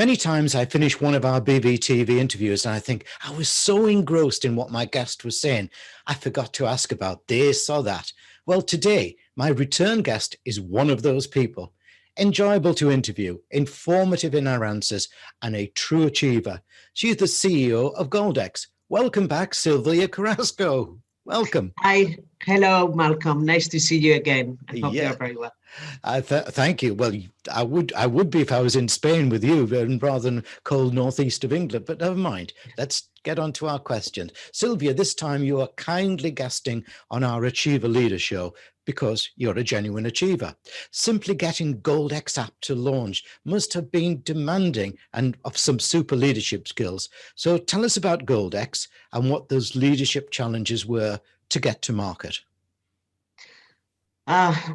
Many times I finish one of our BBTV interviews and I think I was so engrossed in what my guest was saying, I forgot to ask about this or that. Well, today, my return guest is one of those people. Enjoyable to interview, informative in her answers, and a true achiever. She's the CEO of Goldex. Welcome back, Sylvia Carrasco. Welcome. Hi. Hello, Malcolm. Nice to see you again. I hope you're very well. Thank you. Well, I would be if I was in Spain with you rather than cold northeast of England, but never mind. Let's get on to our questions. Sylvia, this time you are kindly guesting on our Achciver Leader Show because you're a genuine achiever. Simply getting Goldx app to launch must have been demanding and of some super leadership skills. So tell us about Goldx and what those leadership challenges were to get to market.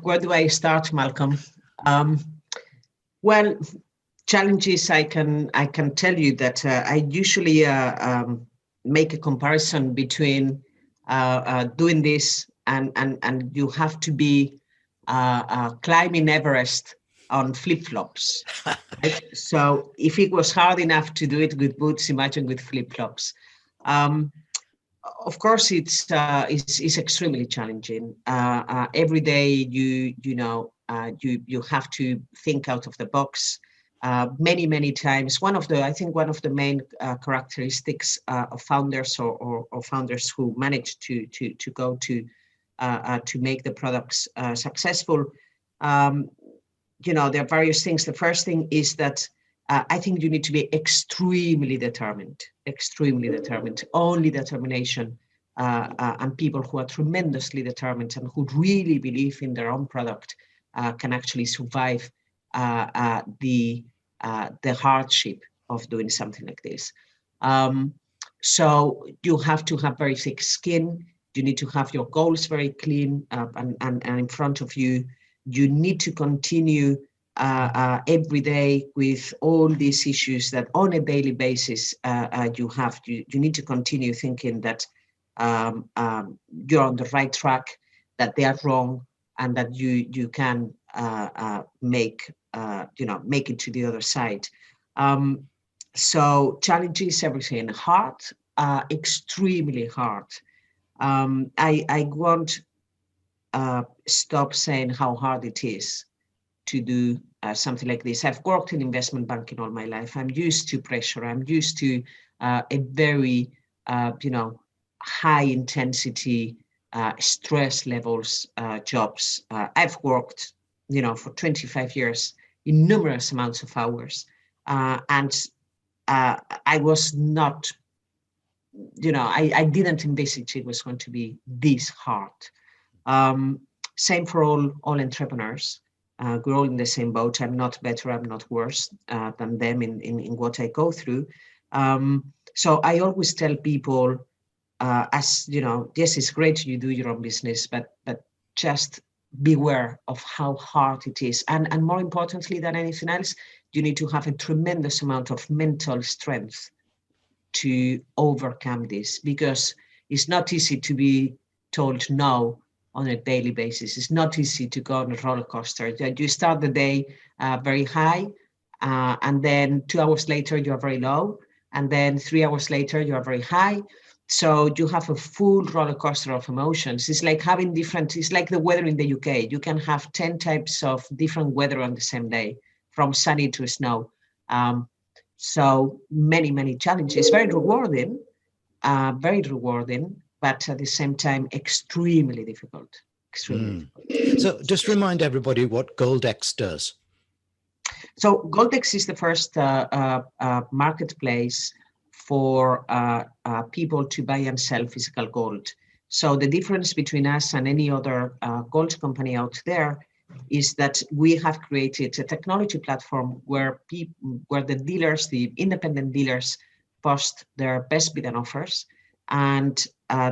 Where do I start, Malcolm? Well, challenges, I can tell you that I usually make a comparison between doing this and you have to be climbing Everest on flip-flops. Right? So if it was hard enough to do it with boots, imagine with flip-flops. Of course, it's extremely challenging. Every day, you have to think out of the box. Many times, I think one of the main characteristics of founders or founders who manage to go to make the products successful. There are various things. The first thing is that I think you need to be extremely determined. Only determination and people who are tremendously determined and who really believe in their own product can actually survive the hardship of doing something like this. So you have to have very thick skin. You need to have your goals very clean and in front of you. You need to continue every day with all these issues that on a daily basis you need to continue thinking that you're on the right track, that they are wrong, and that you can make it to the other side. So challenges, everything hard, extremely hard. I won't stop saying how hard it is to do something like this. I've worked in investment banking all my life. I'm used to pressure. I'm used to a very, high intensity, stress levels jobs. I've worked, for 25 years in numerous amounts of hours. And I was not, I didn't envisage it was going to be this hard. Same for all entrepreneurs. We're all in the same boat. I'm not better, I'm not worse than them in what I go through. So I always tell people, yes, it's great you do your own business, but just beware of how hard it is. And more importantly than anything else, you need to have a tremendous amount of mental strength to overcome this, because it's not easy to be told no on a daily basis. It's not easy to go on a roller coaster. You start the day very high, and then 2 hours later you are very low, and then 3 hours later you are very high. So you have a full roller coaster of emotions. It's like having it's like the weather in the UK. You can have 10 types of different weather on the same day, from sunny to snow. So many challenges. Very rewarding, but at the same time, extremely difficult. Difficult. So just remind everybody what Goldx does. So Goldx is the first marketplace for people to buy and sell physical gold. So the difference between us and any other gold company out there is that we have created a technology platform where the dealers, the independent dealers, post their best bid and offers, and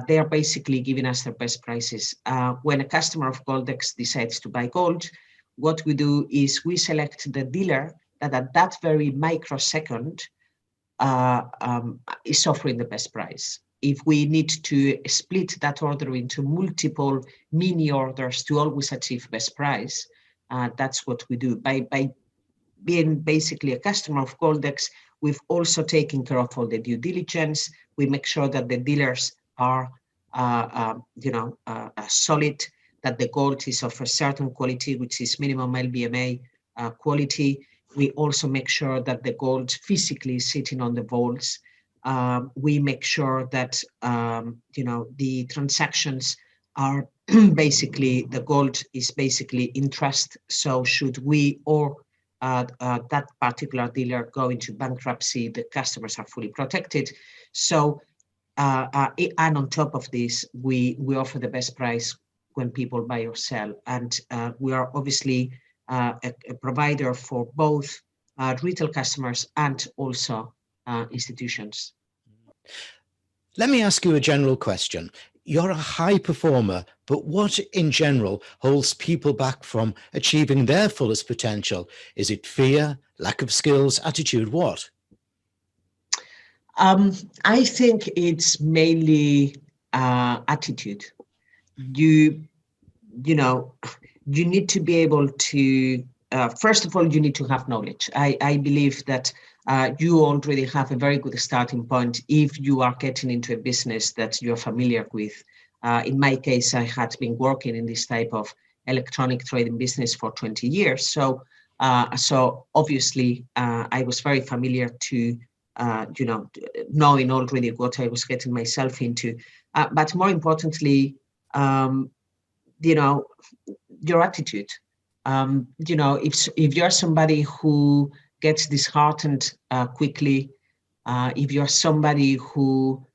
they are basically giving us their best prices. When a customer of Goldex decides to buy gold, what we do is we select the dealer that at that very microsecond is offering the best price. If we need to split that order into multiple mini orders to always achieve best price, that's what we do. By being basically a customer of Goldex, we've also taken care of all the due diligence. We make sure that the dealers are, solid, that the gold is of a certain quality, which is minimum LBMA quality. We also make sure that the gold physically is sitting on the vaults. We make sure that the transactions are basically, the gold is basically in trust. So should we or that particular dealer go into bankruptcy, the customers are fully protected. So and on top of this, we offer the best price when people buy or sell, and we are obviously a provider for both retail customers and also institutions. Let me ask you a general question. You're a high performer, but what in general holds people back from achieving their fullest potential? Is it fear, lack of skills, attitude, what? I think it's mainly attitude. You need to be able to, first of all, you need to have knowledge. I believe that you already have a very good starting point if you are getting into a business that you're familiar with. In my case, I had been working in this type of electronic trading business for 20 years. So obviously, I was very familiar to, knowing already what I was getting myself into. But more importantly, your attitude. If you're somebody who gets disheartened quickly, if you're somebody who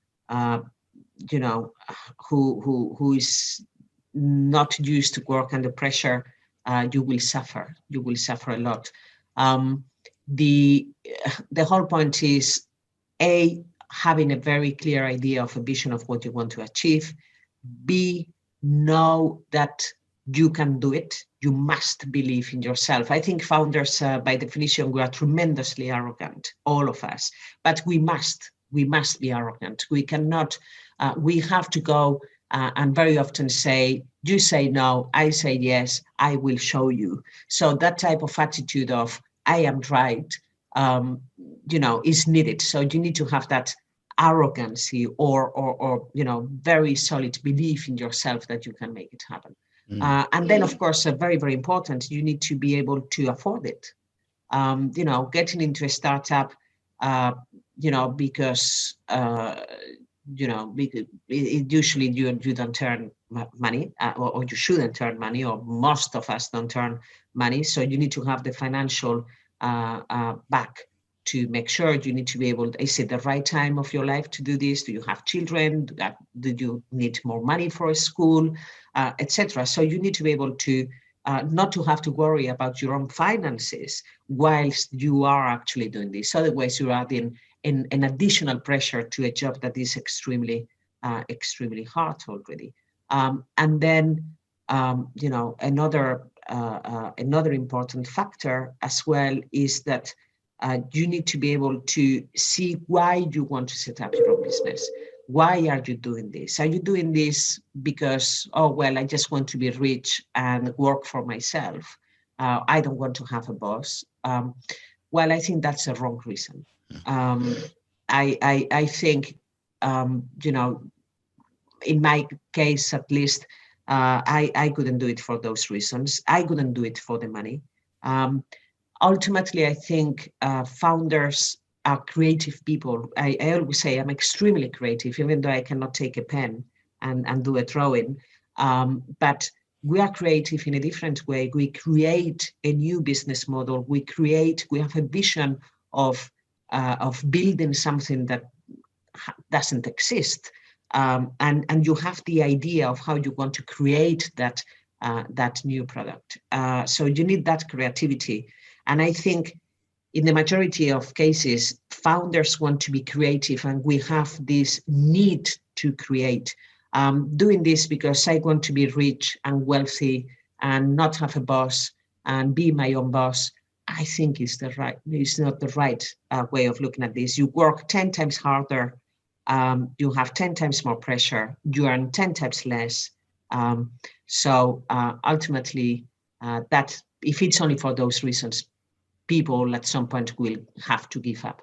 who is not used to work under pressure, you will suffer. You will suffer a lot. The whole point is having a very clear idea of a vision of what you want to achieve. B, know that you can do it. You must believe in yourself. I think founders, by definition, we are tremendously arrogant, all of us, but we must be arrogant. We cannot, we have to go and very often say, you say no, I say yes, I will show you. So that type of attitude of, I am right, is needed. So you need to have that arrogancy or very solid belief in yourself that you can make it happen. And then, of course, very, very important, you need to be able to afford it. Getting into a startup, because usually you don't earn money, or you shouldn't earn money, or most of us don't earn money. So you need to have the financial back to make sure. You need to be able, is it the right time of your life to do this? Do you have children? Do you need more money for a school, etc.? So you need to be able to not to have to worry about your own finances whilst you are actually doing this. Otherwise, you're adding an additional pressure to a job that is extremely hard already. And then, another important factor as well is that you need to be able to see why you want to set up your own business. Why are you doing this? Are you doing this because, I just want to be rich and work for myself? I don't want to have a boss. I think that's a wrong reason. I think, in my case, at least, I couldn't do it for those reasons. I couldn't do it for the money. Ultimately, I think founders are creative people. I always say I'm extremely creative, even though I cannot take a pen and do a drawing. But we are creative in a different way. We create a new business model. We have a vision of building something that doesn't exist. And you have the idea of how you want to create that new product. So you need that creativity. And I think in the majority of cases, founders want to be creative, and we have this need to create. Doing this because I want to be rich and wealthy and not have a boss and be my own boss, I think is not the right way of looking at this. You work 10 times harder, you have 10 times more pressure, you earn 10 times less. So ultimately, that if it's only for those reasons, people at some point will have to give up.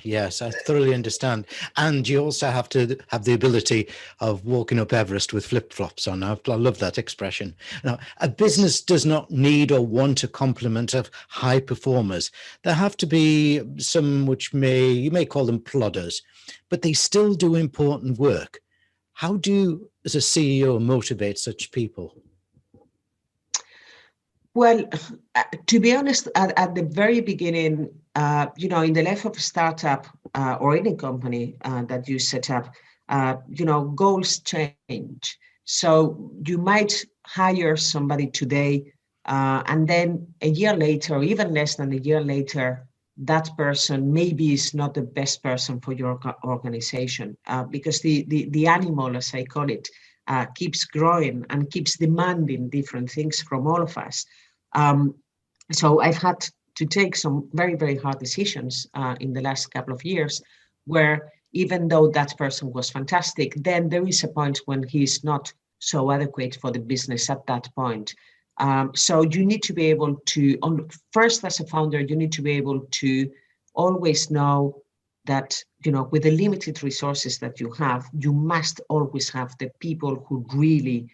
Yes, I thoroughly understand. And you also have to have the ability of walking up Everest with flip-flops on. I love that expression. Now, a business does not need or want a complement of high performers. There have to be some which you may call them plodders, but they still do important work. How do you, as a CEO, motivate such people? Well, to be honest, at the very beginning, in the life of a startup or any company that you set up, goals change. So you might hire somebody today, and then a year later, or even less than a year later, that person maybe is not the best person for your organization, because the animal, as I call it, keeps growing and keeps demanding different things from all of us. So I've had to take some very, very hard decisions in the last couple of years, where even though that person was fantastic, then there is a point when he's not so adequate for the business at that point. So you need to be able to, first as a founder, you need to be able to always know that, with the limited resources that you have, you must always have the people who really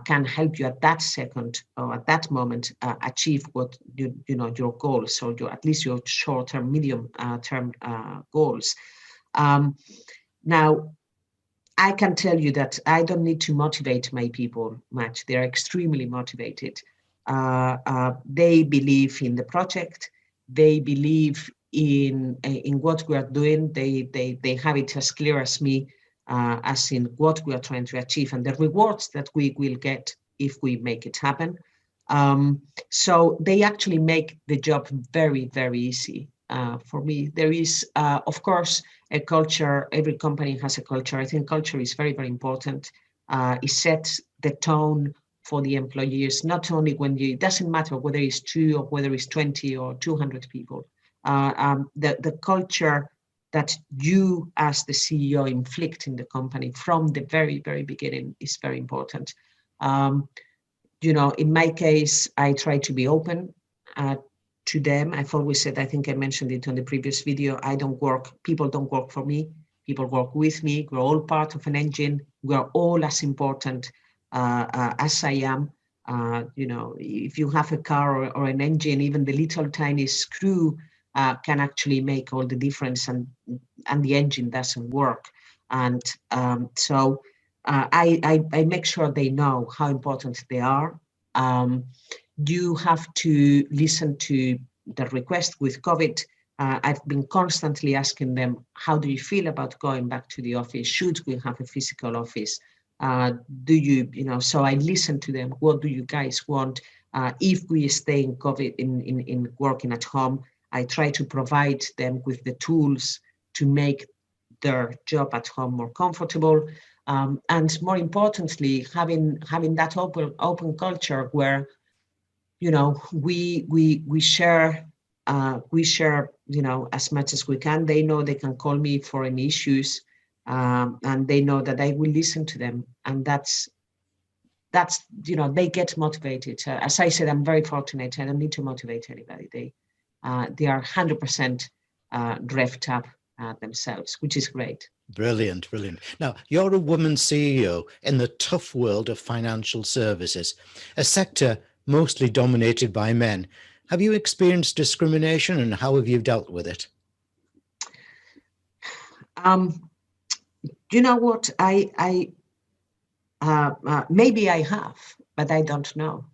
can help you at that second or at that moment achieve what your goals, or at least your short-term, medium-term goals. Now, I can tell you that I don't need to motivate my people much. They're extremely motivated. They believe in the project. They believe in what we are doing. They have it as clear as me, as in what we are trying to achieve and the rewards that we will get if we make it happen. So they actually make the job very, very easy for me. There is, of course, a culture. Every company has a culture. I think culture is very, very important. It sets the tone for the employees, not only when it doesn't matter whether it's 2 or whether it's 20 or 200 people. The culture that you as the CEO inflict in the company from the very, very beginning is very important. In my case, I try to be open to them. I've always said, I think I mentioned it on the previous video, people don't work for me, people work with me. We're all part of an engine. We're all as important as I am. If you have a car or an engine, even the little tiny screw can actually make all the difference, and the engine doesn't work. And so I make sure they know how important they are. You have to listen to the request. With COVID. I've been constantly asking them, how do you feel about going back to the office? Should we have a physical office? So I listen to them. What do you guys want? If we stay in COVID, in working at home, I try to provide them with the tools to make their job at home more comfortable. And more importantly, having that open culture where, we share, as much as we can. They know they can call me for any issues, and they know that I will listen to them. And that's they get motivated. As I said, I'm very fortunate. I don't need to motivate anybody. They are 100% revved up themselves, which is great. Brilliant, brilliant. Now, you're a woman CEO in the tough world of financial services, a sector mostly dominated by men. Have you experienced discrimination, and how have you dealt with it? You know what? Maybe I have, but I don't know,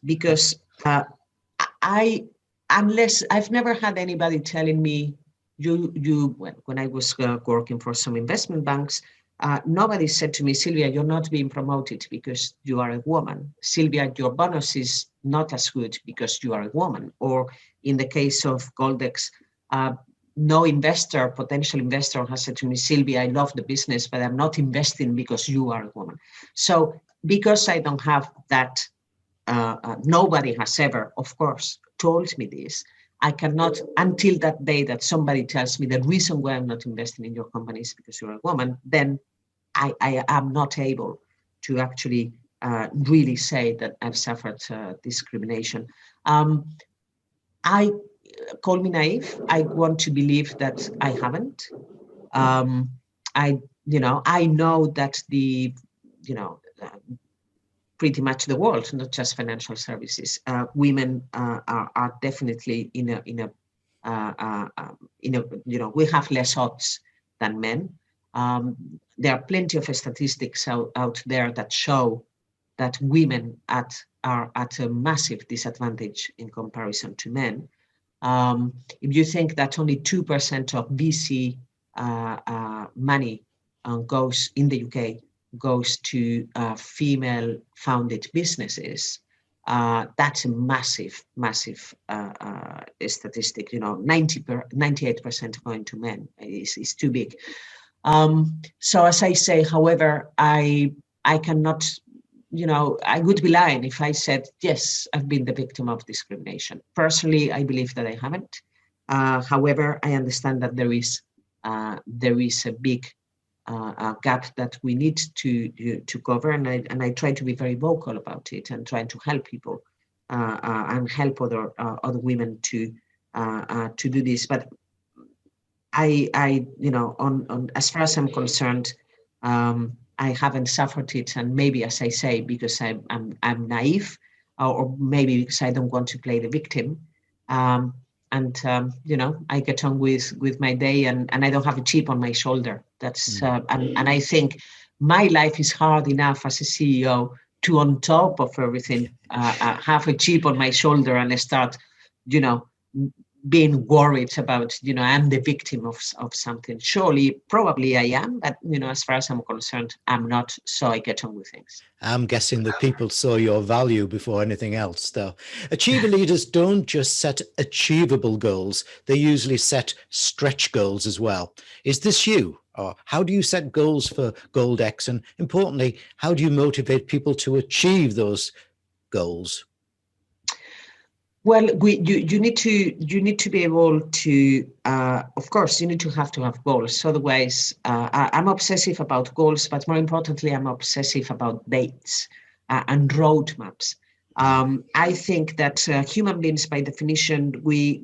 because I've never had anybody telling me, when I was working for some investment banks, nobody said to me, Sylvia, you're not being promoted because you are a woman. Sylvia, your bonus is not as good because you are a woman. Or in the case of Goldx, no potential investor has said to me, Sylvia, I love the business, but I'm not investing because you are a woman. So because I don't have that, nobody has ever, of course, told me this. I cannot, until that day that somebody tells me the reason why I'm not investing in your company is because you're a woman, then I am not able to actually really say that I've suffered discrimination. I call me naive. I want to believe that I haven't. Um, I know that pretty much the world, not just financial services, women are definitely we have less odds than men. There are plenty of statistics out there that show that women are at a massive disadvantage in comparison to men. If you think that only 2% of VC money goes in the UK goes to female-founded businesses, that's a massive statistic. 98% going to men is too big. So as I say, however, I cannot. I would be lying if I said, yes, I've been the victim of discrimination. Personally, I believe that I haven't. However, I understand that there is a big gap that we need to cover, and I try to be very vocal about it and trying to help people and help other women to do this. But I on as far as I'm concerned, I haven't suffered it, and maybe, as I say, because I'm naive, or maybe because I don't want to play the victim. I get on with my day, and I don't have a chip on my shoulder. That's and I think my life is hard enough as a CEO to, on top of everything, have a chip on my shoulder and start, being worried about, I'm the victim of something. Surely, probably I am, but, as far as I'm concerned, I'm not. So I get on with things. I'm guessing that people saw your value before anything else, though. Achiever leaders don't just set achievable goals, they usually set stretch goals as well. Is this you? Or how do you set goals for Goldx? And importantly, how do you motivate people to achieve those goals? Well, you need to be able to, of course, you need to have goals. Otherwise, I'm obsessive about goals, but more importantly, I'm obsessive about dates and roadmaps. I think that human beings, by definition, we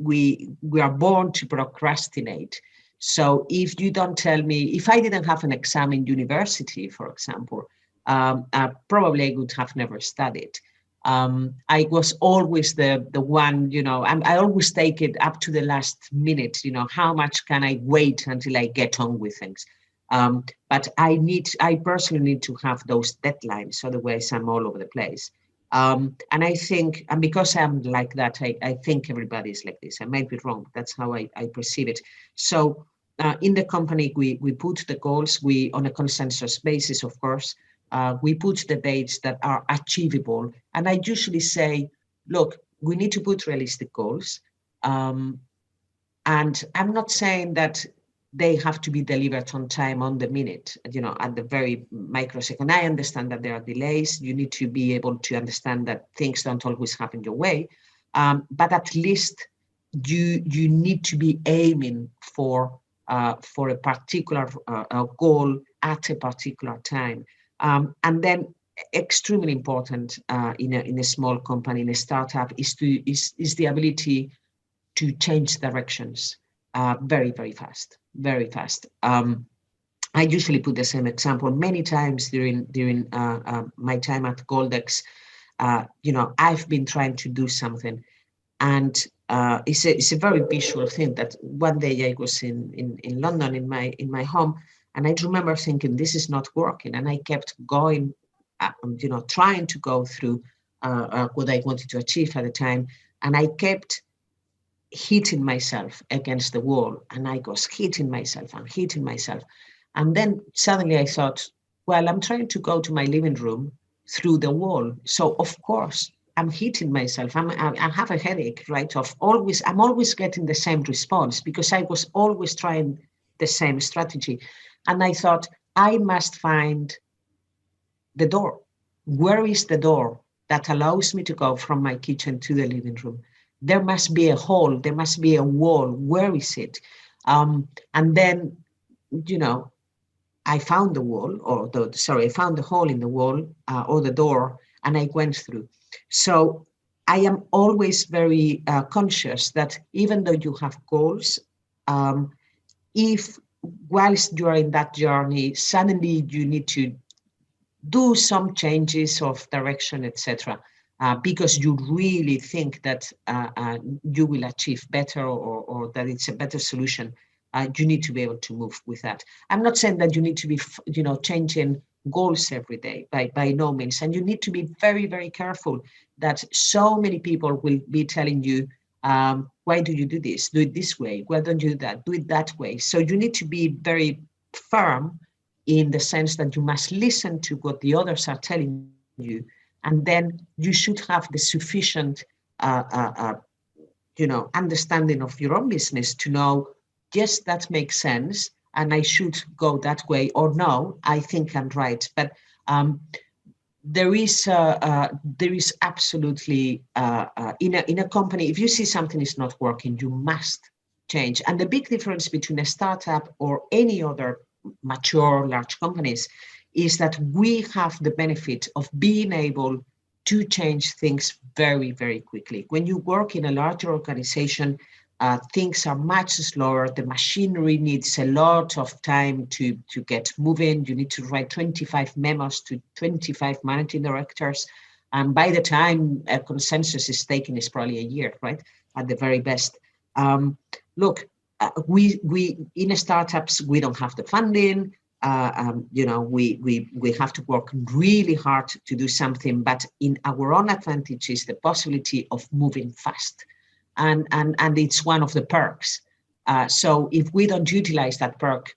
are born to procrastinate. So if you don't tell me, if I didn't have an exam in university, for example, probably I would have never studied. I was always the one, I always take it up to the last minute, how much can I wait until I get on with things? But I personally need to have those deadlines, otherwise I'm all over the place. And I think, and because I'm like that, I think everybody's like this. I might be wrong, that's how I perceive it. So in the company, we put the goals, on a consensus basis, of course. We put the dates that are achievable. And I usually say, look, we need to put realistic goals. And I'm not saying that they have to be delivered on time, on the minute, at the very microsecond. I understand that there are delays. You need to be able to understand that things don't always happen your way. But at least you need to be aiming for a particular goal at a particular time. And then, extremely important in a small company, in a startup, is the ability to change directions very, very fast, very fast. I usually put the same example many times during my time at Goldx. I've been trying to do something, and it's a very visual thing. That one day I was in London in my home, and I remember thinking, this is not working, and I kept going, trying to go through what I wanted to achieve at the time, and I kept hitting myself against the wall, and I was hitting myself and hitting myself. And then suddenly I thought, well, I'm trying to go to my living room through the wall. So of course I'm hitting myself. I have a headache, right? I'm always getting the same response because I was always trying the same strategy. And I thought, I must find the door. Where is the door that allows me to go from my kitchen to the living room? There must be a hole, there must be a wall. Where is it? And then, I found the wall, I found the hole in the wall or the door, and I went through. So I am always very conscious that even though you have goals, if whilst you are in that journey, suddenly you need to do some changes of direction, etc., because you really think that you will achieve better, or that it's a better solution, you need to be able to move with that. I'm not saying that you need to be, changing goals every day, by no means. And you need to be very, very careful that so many people will be telling you, why do you do this? Do it this way. Why don't you do that? Do it that way. So you need to be very firm in the sense that you must listen to what the others are telling you, and then you should have the sufficient understanding of your own business to know, yes, that makes sense and I should go that way, or no, I think I'm right. But there is absolutely in a company, if you see something is not working, you must change. And the big difference between a startup or any other mature large companies is that we have the benefit of being able to change things very, very quickly. When you work in a larger organization, things are much slower. The machinery needs a lot of time to get moving. You need to write 25 memos to 25 managing directors. And by the time a consensus is taken, it's probably a year, right? At the very best. Look, we in startups, we don't have the funding. We have to work really hard to do something, but in our own advantage is the possibility of moving fast. And it's one of the perks. So if we don't utilize that perk,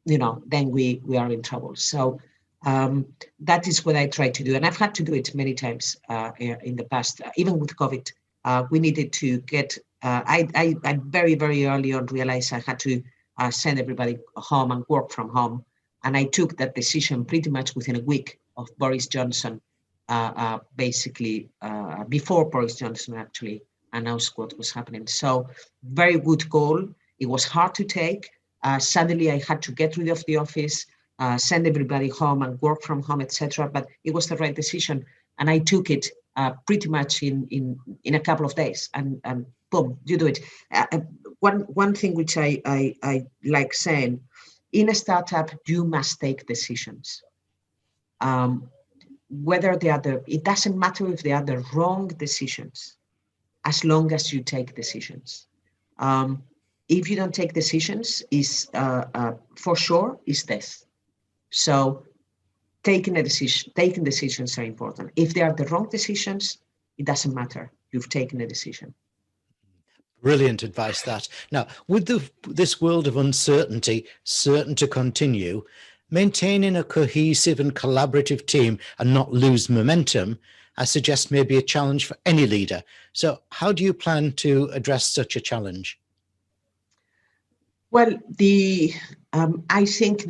then we are in trouble. So that is what I try to do. And I've had to do it many times in the past, even with COVID. We needed to get, I very, very early on realized I had to send everybody home and work from home. And I took that decision pretty much within a week of Boris Johnson, basically before Boris Johnson actually announced what was happening. So very good goal. It was hard to take. Suddenly I had to get rid of the office, send everybody home and work from home, etc. But it was the right decision. And I took it pretty much in a couple of days, and boom, you do it. One thing which I like saying, in a startup, you must take decisions. Whether they are it doesn't matter if they are the wrong decisions, as long as you take decisions. If you don't take decisions, is for sure is death. So taking decisions are important. If they are the wrong decisions, it doesn't matter. You've taken a decision. Brilliant advice, that. Now, with this world of uncertainty certain to continue, maintaining a cohesive and collaborative team and not lose momentum, I suggest, may be a challenge for any leader. So how do you plan to address such a challenge? Well, I think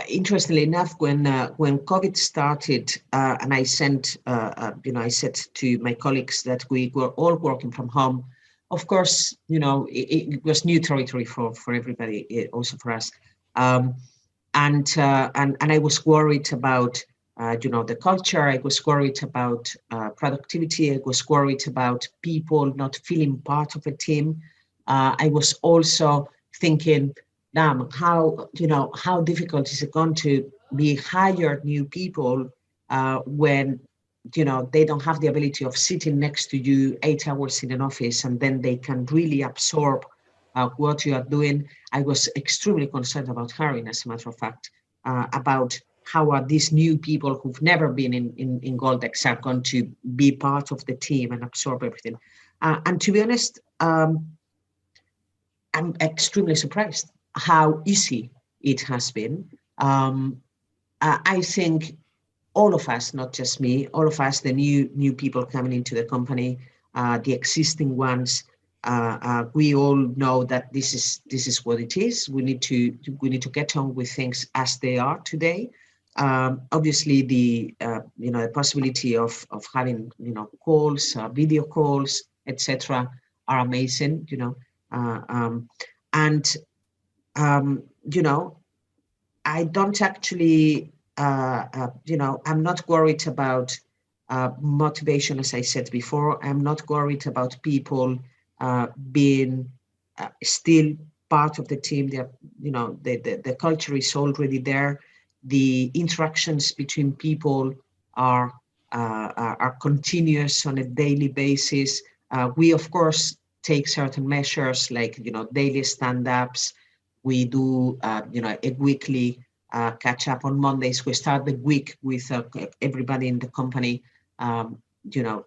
interestingly enough, when COVID started, and I sent, I said to my colleagues that we were all working from home. Of course, it was new territory for everybody, also for us. And I was worried about, the culture. I was worried about productivity. I was worried about people not feeling part of a team. I was also thinking, damn, how difficult is it going to be hire new people when they don't have the ability of sitting next to you 8 hours in an office, and then they can really absorb what you are doing. I was extremely concerned about hiring, as a matter of fact, about how are these new people who've never been in Goldx are going to be part of the team and absorb everything. And to be honest, I'm extremely surprised how easy it has been. I think all of us, not just me, all of us, the new people coming into the company, the existing ones, we all know that this is what it is. We need to get on with things as they are today. Obviously, the possibility of having calls, video calls, etc., are amazing. I don't actually, I'm not worried about motivation, as I said before. I'm not worried about people being still part of the team. The culture is already there. The interactions between people are continuous on a daily basis. We of course take certain measures like daily stand-ups. We do a weekly catch up on Mondays. We start the week with everybody in the company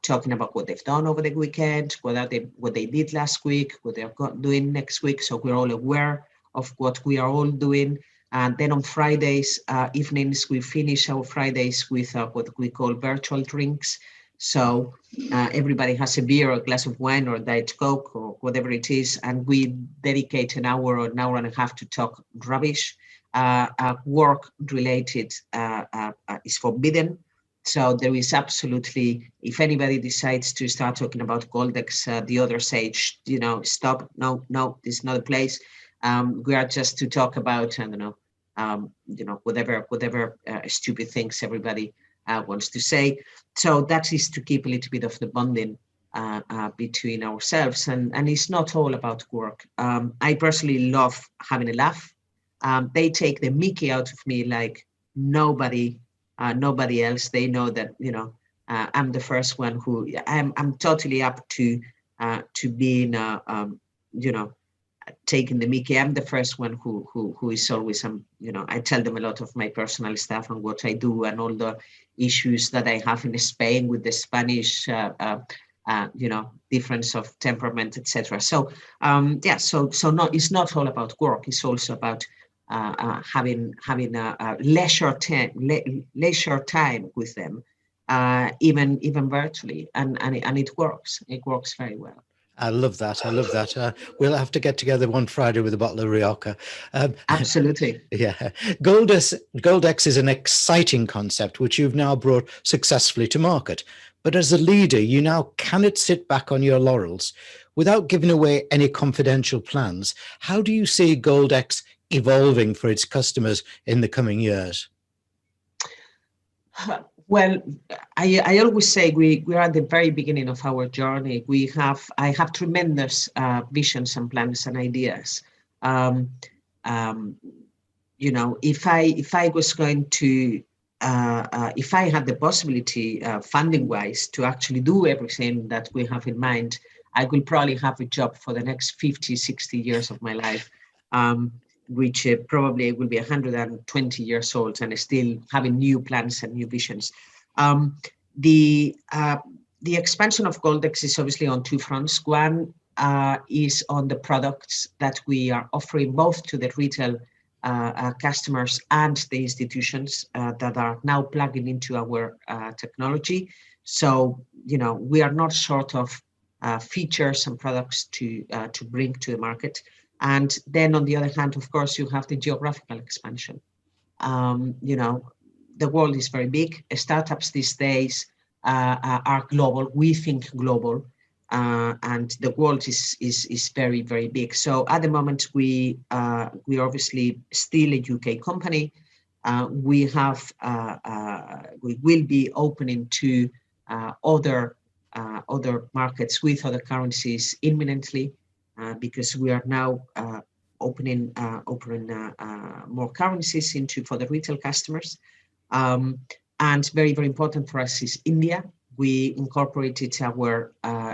talking about what they've done over the weekend, what they did last week, what they're doing next week. So we're all aware of what we are all doing. And then on Fridays evenings, we finish our Fridays with what we call virtual drinks. So everybody has a beer or a glass of wine or Diet Coke or whatever it is, and we dedicate an hour or an hour and a half to talk rubbish. Work-related is forbidden. So there is absolutely, if anybody decides to start talking about Goldx, the other say, stop, no, this is not a place. We are just to talk about, I don't know, whatever stupid things everybody wants to say. So that is to keep a little bit of the bonding between ourselves, and it's not all about work. I personally love having a laugh. They take the mickey out of me like nobody else. They know that I'm the first one who I'm totally up to being taking the mickey. I'm the first one who is always I tell them a lot of my personal stuff and what I do and all the issues that I have in Spain with the Spanish difference of temperament, etc. So so no, it's not all about work. It's also about having a leisure time with them, even virtually, and it works. It works very well. I love that. I love that. We'll have to get together one Friday with a bottle of Rioja. Absolutely. Yeah. Goldx is an exciting concept which you've now brought successfully to market. But as a leader, you now cannot sit back on your laurels. Without giving away any confidential plans, how do you see Goldx evolving for its customers in the coming years? Well, I always say we are at the very beginning of our journey. I have tremendous visions and plans and ideas. If I was going to, if I had the possibility, funding wise, to actually do everything that we have in mind, I will probably have a job for the next 50, 60 years of my life. Which probably will be 120 years old and still having new plans and new visions. The expansion of Goldx is obviously on two fronts. One is on the products that we are offering both to the retail customers and the institutions that are now plugging into our technology. So, we are not short of features and products to bring to the market. And then on the other hand, of course, you have the geographical expansion. The world is very big. Startups these days are global. We think global, and the world is very, very big. So at the moment, we are obviously still a UK company. We will be opening to other markets with other currencies imminently. Because we are now opening more currencies for the retail customers. And very, very important for us is India. We incorporated our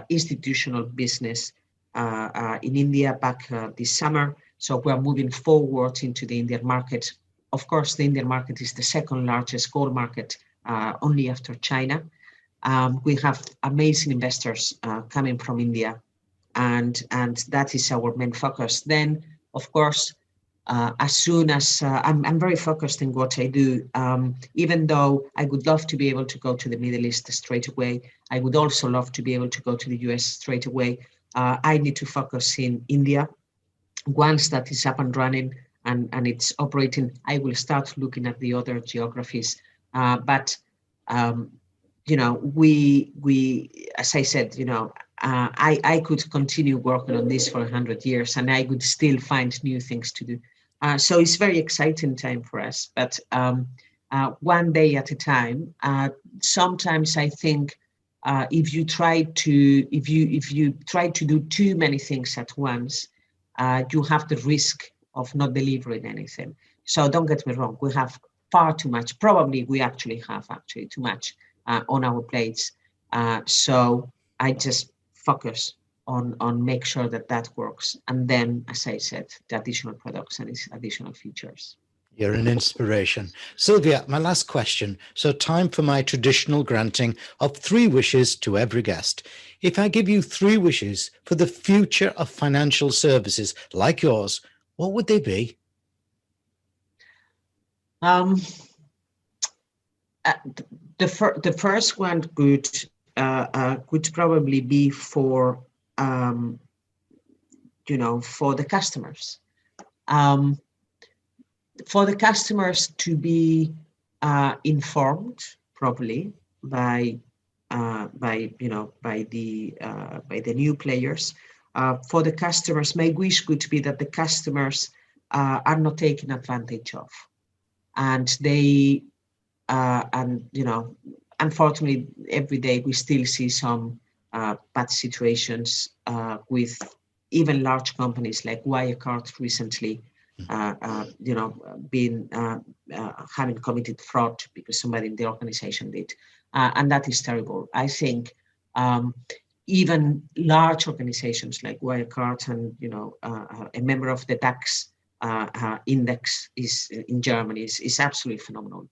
institutional business in India back this summer. So we're moving forward into the Indian market. Of course, the Indian market is the second largest gold market, only after China. We have amazing investors coming from India. And that is our main focus. Then, of course, as soon as I'm very focused in what I do, even though I would love to be able to go to the Middle East straight away, I would also love to be able to go to the US straight away. I need to focus in India. Once that is up and running and it's operating, I will start looking at the other geographies. But we, as I said, I could continue working on this for 100 years and I would still find new things to do. So it's very exciting time for us. But one day at a time. Sometimes I think if you try to do too many things at once, you have the risk of not delivering anything. So don't get me wrong, we have far too much. Probably we actually have too much on our plates. So I just focus on make sure that works. And then, as I said, the additional products and its additional features. You're an inspiration. Sylvia, my last question. So time for my traditional granting of 3 wishes to every guest. If I give you 3 wishes for the future of financial services like yours, what would they be? The first one could probably be for for the customers. For the customers to be informed properly by the new players. For the customers, my wish could be that the customers are not taken advantage of, and they unfortunately every day we still see some bad situations with even large companies like Wirecard recently. Having committed fraud because somebody in the organization did, and that is terrible. I think even large organizations like Wirecard and a member of the DAX index is in Germany is absolutely phenomenal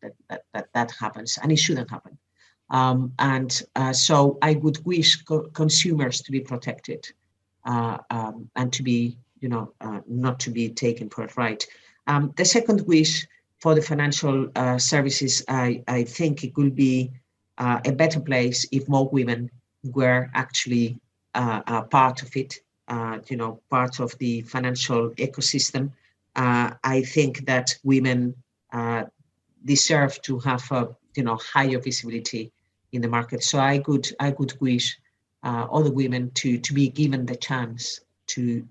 that happens, and it shouldn't happen. So I would wish consumers to be protected and to be not to be taken for a ride. The second wish for the financial services, I think it could be a better place if more women were actually part of it, part of the financial ecosystem. I think that women deserve to have higher visibility in the market. So I could wish other women to be given the chance to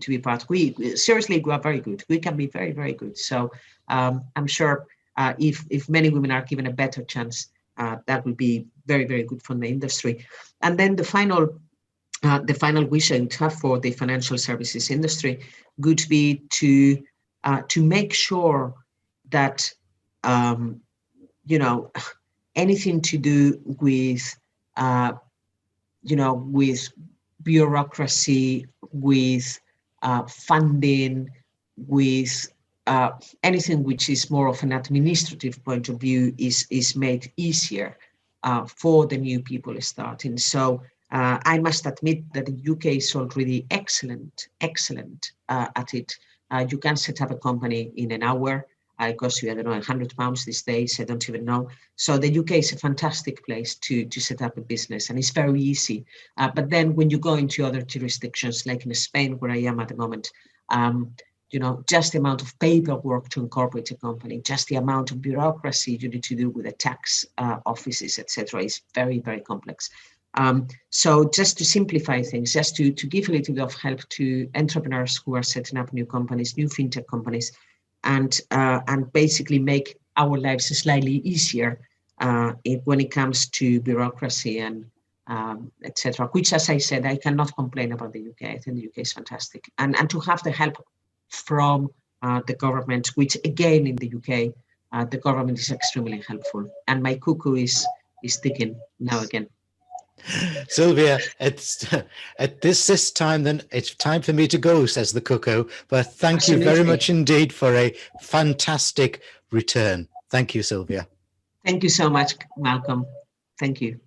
be part. We are very good. We can be very, very good. So I'm sure if many women are given a better chance, that will be very, very good for the industry. And then the final wish I would have for the financial services industry would be to make sure that anything to do with with bureaucracy, with funding, with anything which is more of an administrative point of view is made easier for the new people starting. So I must admit that the UK is already excellent at it. You can set up a company in an hour. It costs you, I don't know, £100 these days. I don't even know. So the UK is a fantastic place to set up a business, and it's very easy. But then when you go into other jurisdictions, like in Spain, where I am at the moment, just the amount of paperwork to incorporate a company, just the amount of bureaucracy you need to do with the tax offices, etc., is very, very complex. So just to simplify things, just to give a little bit of help to entrepreneurs who are setting up new companies, new fintech companies, and basically make our lives slightly easier when it comes to bureaucracy and etc. Which, as I said, I cannot complain about the UK. I think the UK is fantastic, and to have the help from the government, which again in the UK, the government is extremely helpful, and my cuckoo is ticking now again. Sylvia, it's at this time, then it's time for me to go, says the cuckoo. But thank you very much indeed for a fantastic return. Thank you, Sylvia. Thank you so much, Malcolm. Thank you.